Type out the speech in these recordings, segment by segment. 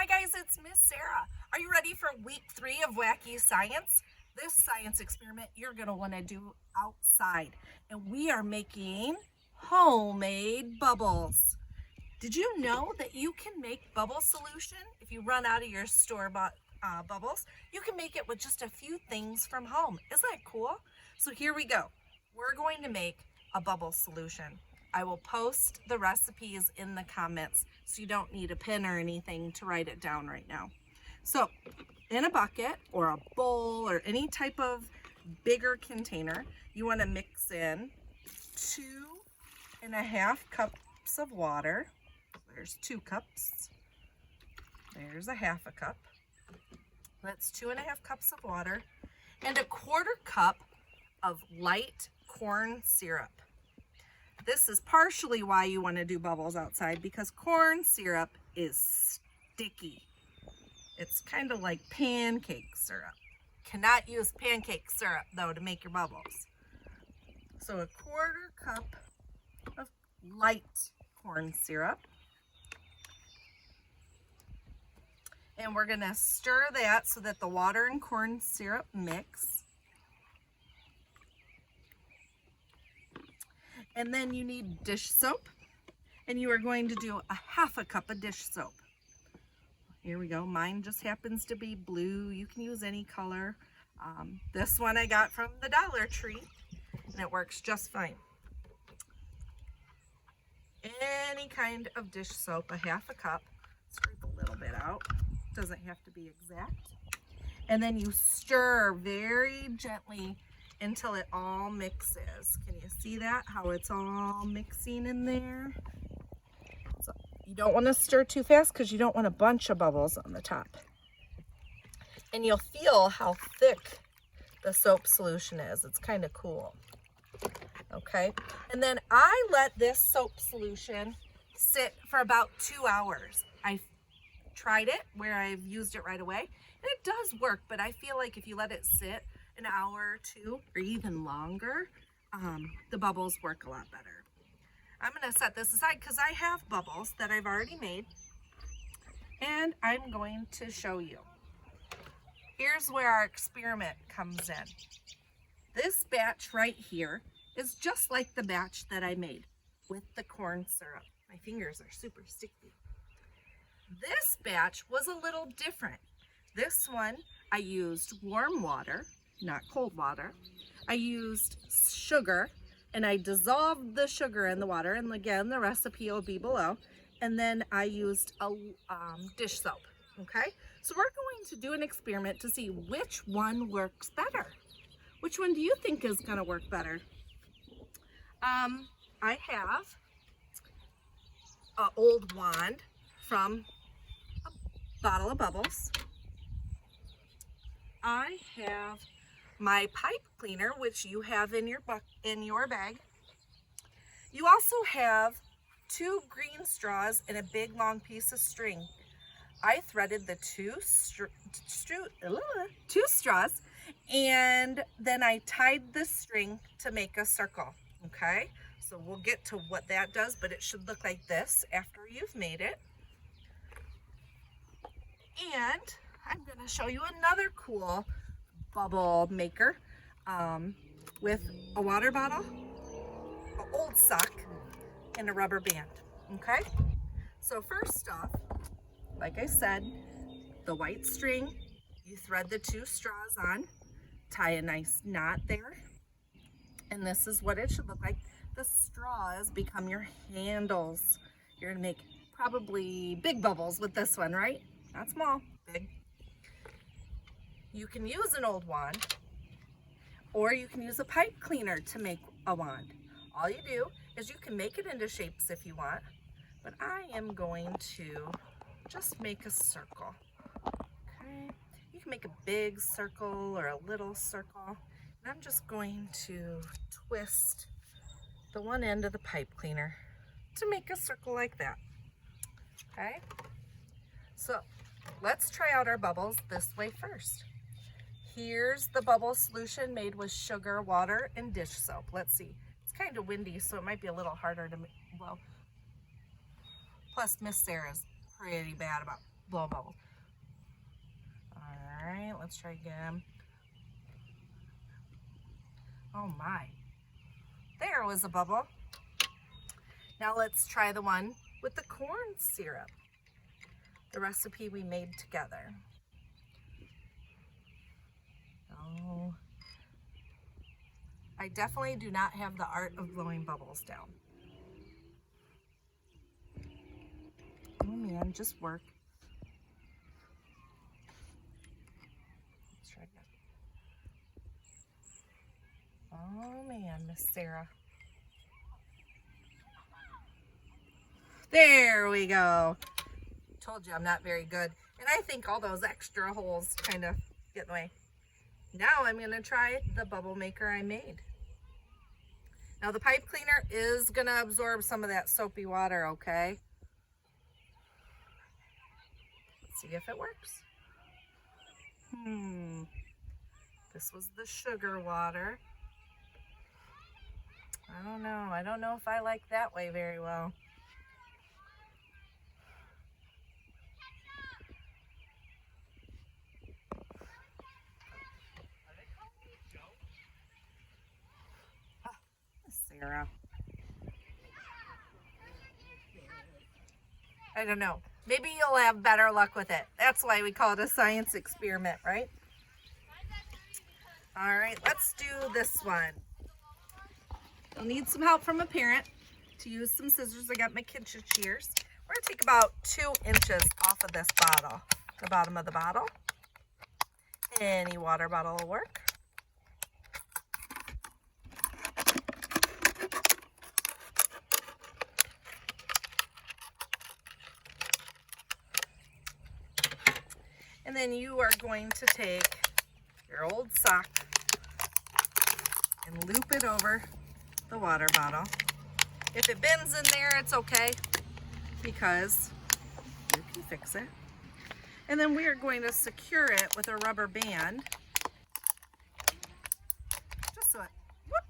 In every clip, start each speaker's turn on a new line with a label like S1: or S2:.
S1: Hi guys, it's Miss Sarah. Are you ready for week 3 of Wacky Science? This science experiment you're going to want to do outside. And we are making homemade bubbles. Did you know that you can make bubble solution if you run out of your store-bought bubbles? You can make it with just a few things from home. Isn't that cool? So here we go. We're going to make a bubble solution. I will post the recipes in the comments so you don't need a pen or anything to write it down right now. So in a bucket or a bowl or any type of bigger container, you want to mix in 2.5 cups of water. There's 2 cups. There's a half a cup. That's 2.5 cups of water and a 1/4 cup of light corn syrup. This is partially why you want to do bubbles outside, because corn syrup is sticky. It's kind of like pancake syrup. Cannot use pancake syrup though to make your bubbles. So a 1/4 cup of light corn syrup. And we're gonna stir that so that the water and corn syrup mix. And then you need dish soap, and you are going to do a half a cup of dish soap. Here we go. Mine just happens to be blue. You can use any color. This one I got from the Dollar Tree, and it works just fine. Any kind of dish soap, a half a cup. Scrape a little bit out. Doesn't have to be exact. And then you stir very gently until it all mixes. Can you see that? How it's all mixing in there? So you don't want to stir too fast because you don't want a bunch of bubbles on the top. And you'll feel how thick the soap solution is. It's kind of cool. Okay, and then I let this soap solution sit for about 2 hours. I tried it where I've used it right away, and it does work, but I feel like if you let it sit an hour or 2 or even longer, the bubbles work a lot better. I'm going to set this aside because I have bubbles that I've already made, and I'm going to show you. Here's where our experiment comes in. This batch right here is just like the batch that I made with the corn syrup. My fingers are super sticky. This batch was a little different. This one I used warm water, not cold water. I used sugar, and I dissolved the sugar in the water, and again the recipe will be below. And then I used a dish soap. Okay, so we're going to do an experiment to see which one works better. Which one do you think is going to work better? I have an old wand from a bottle of bubbles. I have my pipe cleaner, which you have in your bag. You also have 2 green straws and a big long piece of string. I threaded the two straws, and then I tied the string to make a circle. Okay, so we'll get to what that does, but it should look like this after you've made it. And I'm going to show you another cool bubble maker with a water bottle, an old sock, and a rubber band. Okay, so first off, like I said, the white string, you thread the 2 straws on, tie a nice knot there, and this is what it should look like. The straws become your handles. You're gonna make probably big bubbles with this one, right? Not small, big. You can use an old wand, or you can use a pipe cleaner to make a wand. All you do is you can make it into shapes if you want, but I am going to just make a circle. Okay, you can make a big circle or a little circle, and I'm just going to twist the one end of the pipe cleaner to make a circle like that. Okay, so let's try out our bubbles this way first. Here's the bubble solution made with sugar, water, and dish soap. Let's see. It's kind of windy, so it might be a little harder to blow. Plus, Miss Sarah's pretty bad about blow bubbles. All right, let's try again. Oh my, there was a bubble. Now let's try the one with the corn syrup, the recipe we made together. Oh, I definitely do not have the art of blowing bubbles down. Oh man, just work. Let's try again. Oh man, Miss Sarah. There we go. Told you I'm not very good. And I think all those extra holes kind of get in the way. Now I'm going to try the bubble maker I made. Now the pipe cleaner is going to absorb some of that soapy water, okay? Let's see if it works. This was the sugar water. I don't know. I don't know if I like that way very well. Sarah. I don't know. Maybe you'll have better luck with it. That's why we call it a science experiment, right? All right, let's do this one. You'll need some help from a parent to use some scissors. I got my kitchen shears. We're gonna take about 2 inches off of this bottle, the bottom of the bottle. Any water bottle will work. And then you are going to take your old sock and loop it over the water bottle. If it bends in there, it's okay because you can fix it. And then we are going to secure it with a rubber band. Just so it, whoop.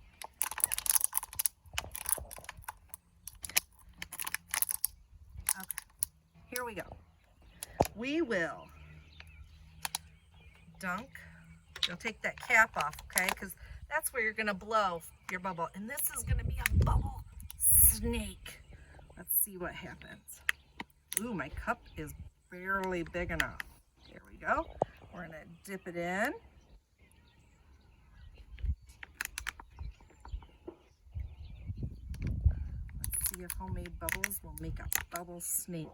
S1: Okay, here we go. We will dunk. You'll take that cap off, okay? Because that's where you're gonna blow your bubble. And this is gonna be a bubble snake. Let's see what happens. Ooh, my cup is barely big enough. There we go. We're gonna dip it in. Let's see if homemade bubbles will make a bubble snake.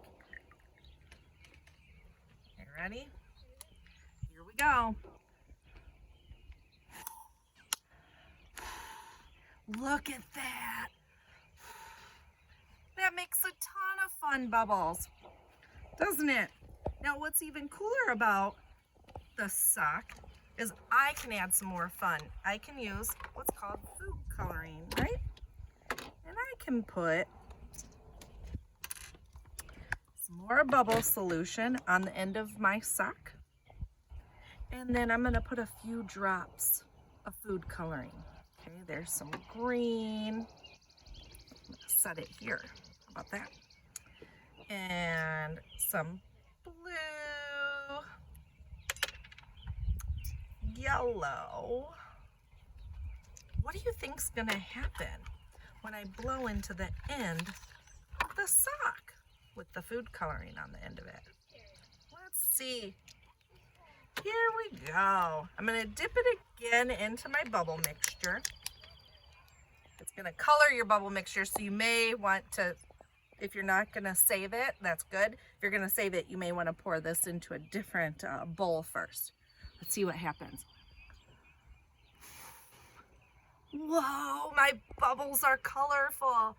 S1: You ready? Here we go. Look at that. That makes a ton of fun bubbles, doesn't it? Now what's even cooler about the sock is I can add some more fun. I can use what's called food coloring, right? And I can put some more bubble solution on the end of my sock. And then I'm gonna put a few drops of food coloring. Okay, there's some green. I'm gonna set it here. How about that? And some blue, yellow. What do you think's gonna happen when I blow into the end of the sock with the food coloring on the end of it? Let's see. Here we go. I'm gonna dip it again into my bubble mixture. It's gonna color your bubble mixture, so you may want to, if you're not gonna save it, that's good. If you're gonna save it, you may wanna pour this into a different bowl first. Let's see what happens. Whoa, my bubbles are colorful.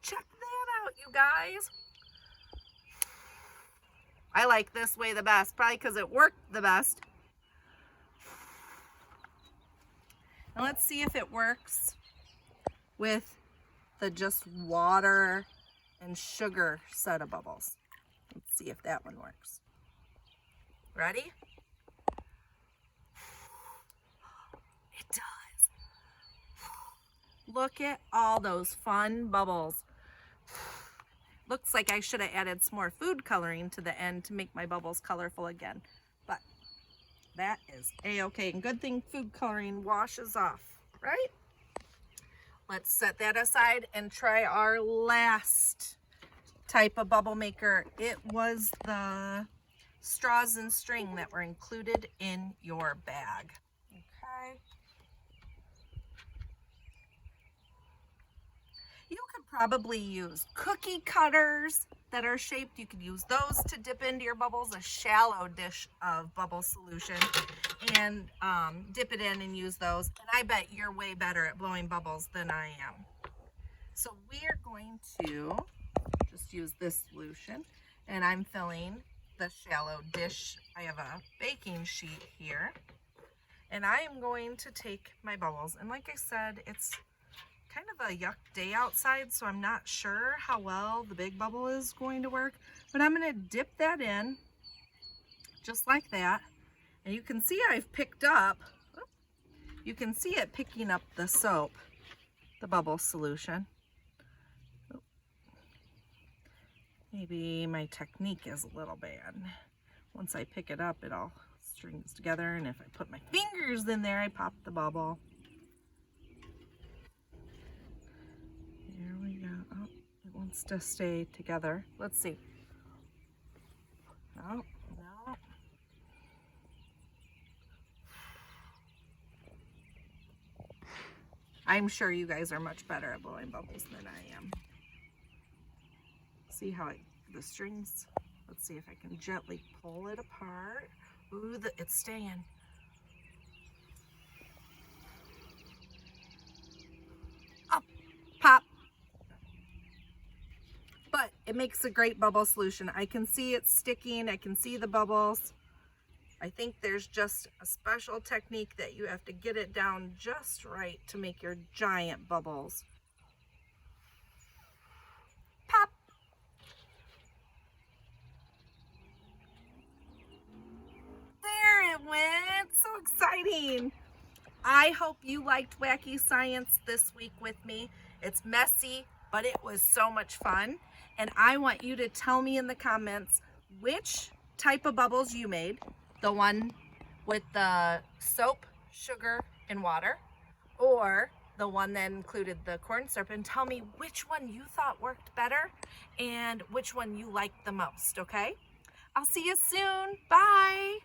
S1: Check that out, you guys. I like this way the best, probably because it worked the best. And let's see if it works with the just water and sugar set of bubbles. Let's see if that one works. Ready? It does. Look at all those fun bubbles. Looks like I should have added some more food coloring to the end to make my bubbles colorful again. But that is a-okay. And good thing food coloring washes off, right? Let's set that aside and try our last type of bubble maker. It was the straws and string that were included in your bag. Okay. You could probably use cookie cutters that are shaped. You could use those to dip into your bubbles, a shallow dish of bubble solution, and dip it in and use those. And I bet you're way better at blowing bubbles than I am. So we are going to just use this solution, and I'm filling the shallow dish. I have a baking sheet here, and I am going to take my bubbles. And like I said, it's kind of a yuck day outside, so I'm not sure how well the big bubble is going to work, but I'm going to dip that in just like that. And you can see I've picked up, you can see it picking up the soap, the bubble solution. Maybe my technique is a little bad. Once I pick it up, it all strings together, and if I put my fingers in there, I pop the bubble. There we go. Oh, it wants to stay together. Let's see. No, no. I'm sure you guys are much better at blowing bubbles than I am. See how the strings, let's see if I can gently pull it apart. Ooh, it's staying. Oh, pop. But it makes a great bubble solution. I can see it sticking. I can see the bubbles. I think there's just a special technique that you have to get it down just right to make your giant bubbles. Pop. There it went. So exciting. I hope you liked Wacky Science this week with me. It's messy, but it was so much fun. And I want you to tell me in the comments which type of bubbles you made. The one with the soap, sugar, and water, or the one that included the corn syrup, and tell me which one you thought worked better and which one you liked the most, okay? I'll see you soon. Bye.